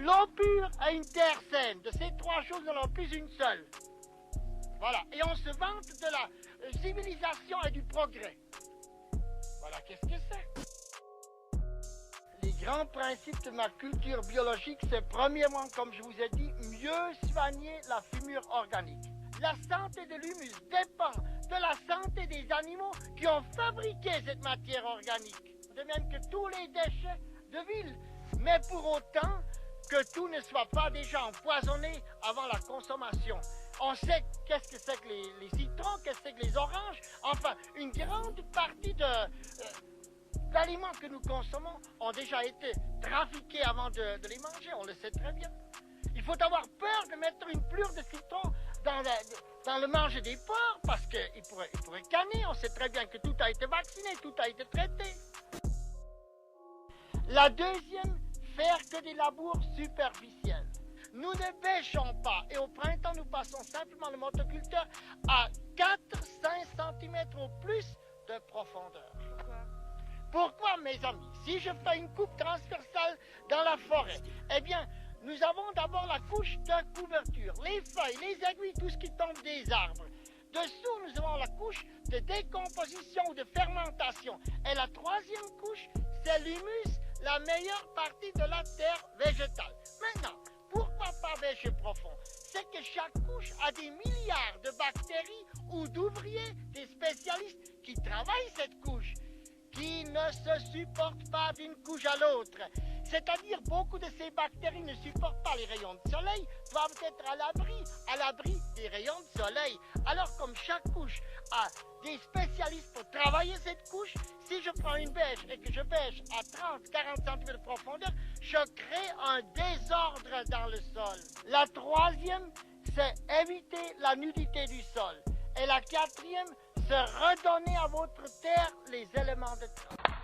l'eau pure et une terre saine. De ces trois choses, nous n'avons plus une seule. Voilà. Et on se vante de la civilisation et du progrès. Voilà, qu'est-ce que c'est? Les grands principes de ma culture biologique, c'est premièrement, comme je vous ai dit, mieux soigner la fumure organique. La santé de l'humus dépend de la santé des animaux qui ont fabriqué cette matière organique. De même que tous les déchets de ville. Mais pour autant que tout ne soit pas déjà empoisonné avant la consommation. On sait qu'est-ce que c'est que les citrons, qu'est-ce que c'est que les oranges. Enfin, une grande partie d'aliments que nous consommons ont déjà été trafiqués avant de les manger. On le sait très bien. Il faut avoir peur de mettre une plure de citron dans le manger des porcs parce qu'ils pourraient canner. On sait très bien que tout a été vacciné, tout a été traité. La deuxième, faire que des labours superficiels. Nous ne bêchons pas et au printemps, nous passons simplement le motoculteur à 4-5 cm au plus de profondeur. Pourquoi, mes amis? Si je fais une coupe transversale dans la forêt, eh bien, nous avons d'abord la couche de couverture, les feuilles, les aiguilles, tout ce qui tombe des arbres. Dessous, nous avons la couche de décomposition ou de fermentation. Et la troisième couche, c'est l'humus, la meilleure partie de la terre végétale. Maintenant, pourquoi pas bêcher profond? C'est que chaque couche a des milliards de bactéries ou d'ouvriers, des spécialistes qui travaillent cette couche, qui ne se supportent pas d'une couche à l'autre. C'est-à-dire, beaucoup de ces bactéries ne supportent pas les rayons de soleil, doivent être à l'abri des rayons de soleil. Alors, comme chaque couche a des spécialistes pour travailler cette couche, si je prends une bêche et que je bêche à 30-40 cm de profondeur, je crée un désordre dans le sol. La troisième, c'est éviter la nudité du sol. Et la quatrième, c'est redonner à votre terre les éléments de travail.